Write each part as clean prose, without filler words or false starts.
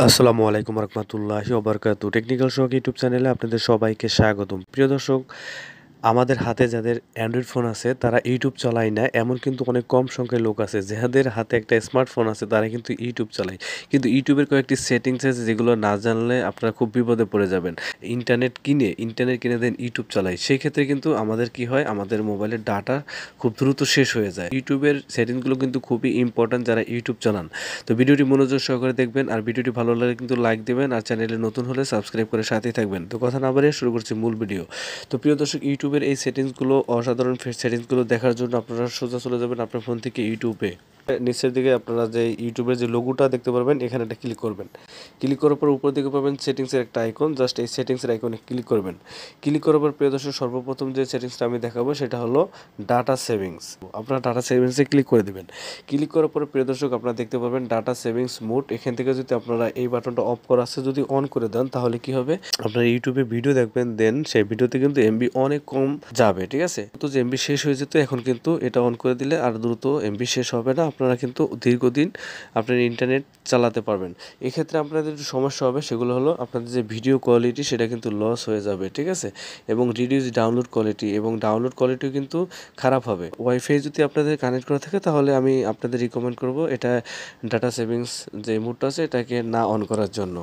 আসসালামু আলাইকুম রহমতুল্লাহি ওবারকাতু টেকনিক্যাল শখ ইউটিউব চ্যানেলে আপনাদের সবাইকে স্বাগতম। প্রিয় দর্শক, আমাদের হাতে যাদের অ্যান্ড্রয়েড ফোন আছে তারা ইউটিউব চালায় না, এমন কিন্তু অনেক কম সংখ্যায় লোক আছে যাদের হাতে একটা স্মার্টফোন আছে তারা কিন্তু ইউটিউব চালায়। কিন্তু ইউটিউবের কয়েকটি সেটিংস আছে যেগুলো না জানলে আপনারা খুব বিপদে পড়ে যাবেন। ইন্টারনেট কিনে দেন ইউটিউব চালায়, সেই ক্ষেত্রে কিন্তু আমাদের কি হয়, আমাদের মোবাইলের ডাটা খুব দ্রুত শেষ হয়ে যায়। ইউটিউবের সেটিংসগুলো কিন্তু খুবই ইম্পর্ট্যান্ট যারা ইউটিউব চালান। তো ভিডিওটি মনোযোগ সহকারে দেখবেন, আর ভিডিওটি ভালো লাগলে কিন্তু লাইক দেবেন, আর চ্যানেলে নতুন হলে সাবস্ক্রাইব করে সাথেই থাকবেন। তো কথা না বাড়িয়ে শুরু করছি মূল ভিডিও। তো প্রিয় দর্শক, ইউটিউবের এই সেটিংসগুলো, অসাধারণ সেটিংসগুলো দেখার জন্য আপনারা সোজা চলে যাবেন আপনার ফোন থেকে ইউটিউবে। নিচের দিকে আপনারা যে ইউটিউবের যে লোগোটা দেখতে পারবেন, এখানে একটা ক্লিক করবেন। ক্লিক করার পর উপর দিকে পাবেন সেটিংসের একটা আইকন, জাস্ট এই সেটিংসের আইকনে ক্লিক করবেন। ক্লিক করার পর প্রিয় দর্শক, সর্বপ্রথম যে সেটিংসটা আমি দেখাবো সেটা হলো ডাটা সেভিংস। আপনারা ডাটা সেভিংসে ক্লিক করে দেবেন। ক্লিক করার পরে প্রিয় দর্শক, আপনারা দেখতে পাবেন ডাটা সেভিংস মোড। এখান থেকে যদি আপনারা এই বাটনটা অফ করা আছে যদি অন করে দেন, তাহলে কি হবে, আপনারা ইউটিউবে ভিডিও দেখবেন, দেন সেই ভিডিওতে কিন্তু এমবি অনেক কম যাবে। ঠিক আছে, তো যে এমবি শেষ হয়ে যেত, এখন কিন্তু এটা অন করে দিলে আর দ্রুত এমবি শেষ হবে না। আপনারা কিন্তু দীর্ঘদিন আপনার ইন্টারনেট চালাতে পারবেন। এক্ষেত্রে আপনাদের একটু সমস্যা হবে, সেগুলো হলো আপনাদের যে ভিডিও কোয়ালিটি সেটা কিন্তু লস হয়ে যাবে। ঠিক আছে, এবং রিডিউস ডাউনলোড কোয়ালিটি, এবং ডাউনলোড কোয়ালিটিও কিন্তু খারাপ হবে। ওয়াইফাই যদি আপনাদের কানেক্ট করা থাকে তাহলে আমি আপনাদের রিকমেন্ড করব এটা ডাটা সেভিংস যে মোডটা আছে এটাকে না অন করার জন্য।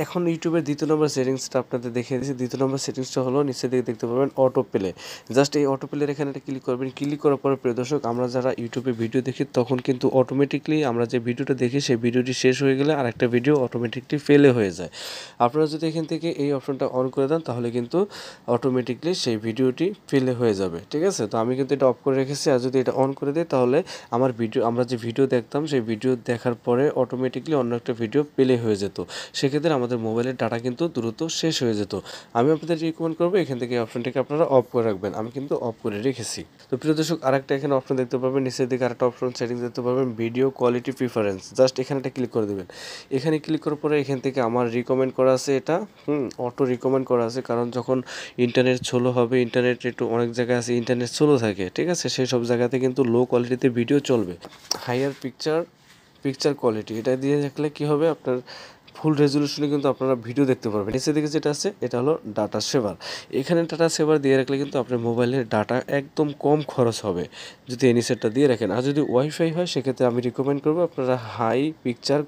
এখন ইউটিউবের দ্বিতীয় নম্বর সেটিংসটা আপনাদের দেখিয়ে দিচ্ছি। দ্বিতীয় নম্বর সেটিংসটা হলো নিচের দিকে দেখতে পাবেন অটো প্লে। জাস্ট এই অটো প্লের এখানে একটা ক্লিক করবেন। ক্লিক করার পরে প্রিয় দর্শক, আমরা যারা ইউটিউবে ভিডিও দেখি তখন কিন্তু অটোমেটিকলি আমরা যে ভিডিওটা দেখি সেই ভিডিওটি শেষ হয়ে গেলে আরেকটা ভিডিও অটোমেটিকলি ফেলে হয়ে যায়। আপনারা যদি এখান থেকে এই অপশনটা অন করে দেন তাহলে কিন্তু অটোমেটিকলি সেই ভিডিওটি ফেলে হয়ে যাবে। ঠিক আছে, তো আমি কিন্তু এটা অফ করে রেখেছি। আর যদি এটা অন করে দিই তাহলে আমরা যে ভিডিও দেখতাম সেই ভিডিও দেখার পরে অটোমেটিকলি অন্য একটা ভিডিও প্লে হয়ে যেত। সেক্ষেত্রে আমাদের মোবাইলের ডাটা কিন্তু দ্রুত শেষ হয়ে যেত। আমি আপনাদের রিকমেন্ড করবো এখান থেকে এই অপশনটাকে আপনারা অফ করে রাখবেন। আমি কিন্তু অফ করে রেখেছি। তো প্রিয় দর্শক, আরেকটা এখানে অপশন দেখতে পাবেন, নিচের দিকে আরেকটা অপশন সেটিংস দেখতে পাবেন, ভিডিও কোয়ালিটি প্রিফারেন্স। জাস্ট এখানে একটা ক্লিক করে দেবেন। এখানে ক্লিক করার পরে এখান থেকে আমার রিকমেন্ড করা আছে, এটা অটো রিকমেন্ড করা আছে, কারণ যখন ইন্টারনেট স্লো হবে, ইন্টারনেট একটু অনেক জায়গায় আছে ইন্টারনেট স্লো থাকে। ঠিক আছে, সেই সব জায়গাতে কিন্তু লো কোয়ালিটিতে ভিডিও চলবে। হাইয়ার পিকচার কোয়ালিটি এটা দিয়ে রাখলে কি হবে, আপনার ফুল রেজলিউশনে কিন্তু আপনারা ভিডিও দেখতে পারবেন। নিচের দিকে যেটা আছে এটা হলো ডাটা সেভার। এখানে ডাটা সেভার দিয়ে রাখলে কিন্তু আপনার মোবাইলের ডাটা একদম কম খরচ হবে যদি এই নিচেরটা দিয়ে রাখেন। আর যদি ওয়াইফাই হয় সেক্ষেত্রে আমি রিকমেন্ড করবো আপনারা হাইয়ার পিকচার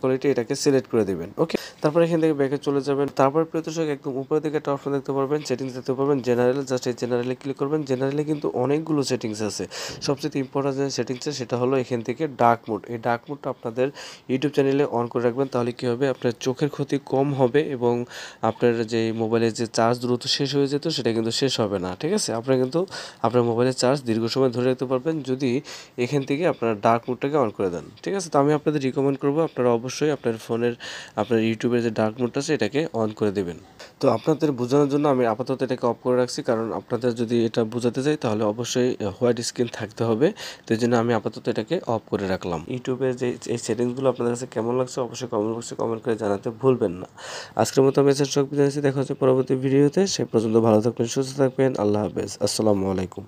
কোয়ালিটি এটাকে সিলেক্ট করে দেবেন। ওকে, তারপর এখান থেকে ব্যাকে চলে যাবেন। তারপর প্রিয় দর্শক, একদম উপরের দিকে একটা অপশন দেখতে পারবেন, সেটিংস দেখতে পাবেন জেনারেল। জাস্ট এই জেনারেলে ক্লিক করবেন। জেনারেলে কিন্তু অনেকগুলো সেটিংস আছে। সবচেয়ে ইম্পর্টেন্ট যে সেটিংস সেটা হলো এখান থেকে ডার্ক মোড। এই ডার্ক মোডটা আপনাদের ইউটিউব চ্যানেলে অন করে রাখবেন, তাহলে কী হবে, আপনার চোখের ক্ষতি কম হবে এবং আপনার যে মোবাইলের যে চার্জ দ্রুত শেষ হয়ে যেত সেটা কিন্তু শেষ হবে না। ঠিক আছে, আপনারা কিন্তু আপনার মোবাইলের চার্জ দীর্ঘ সময় ধরে রাখতে পারবেন যদি এখান থেকে আপনারা ডার্ক মোডটাকে অন করে দেন। ঠিক আছে, তো আমি আপনাদের রিকমেন্ড করবো আপনারা অবশ্যই আপনার ইউটিউবের যে ডার্ক মোডটা আছে এটাকে অন করে দেবেন। তো আপনাদের বোঝানোর জন্য আমি আপাতত এটাকে অফ করে রাখছি, কারণ আপনাদের যদি এটা বোঝাতে চাই তাহলে অবশ্যই হোয়াইট স্ক্রিন থাকতে হবে। তো এই জন্য আমি আপাতত এটাকে অফ করে রাখলাম। ইউটিউবের যে এই সেটিংসগুলো আপনাদের কাছে কেমন লাগছে অবশ্যই কমেন্ট বক্সে কমেন্ট করে জানাতে ভুলবেন না। আজকের মতো আমি বিদায় নিচ্ছি, দেখা হচ্ছে পরবর্তী ভিডিওতে। সে পর্যন্ত ভালো থাকবেন, সুস্থ থাকবেন। আল্লাহ হাফেজ, আসসালামু আলাইকুম।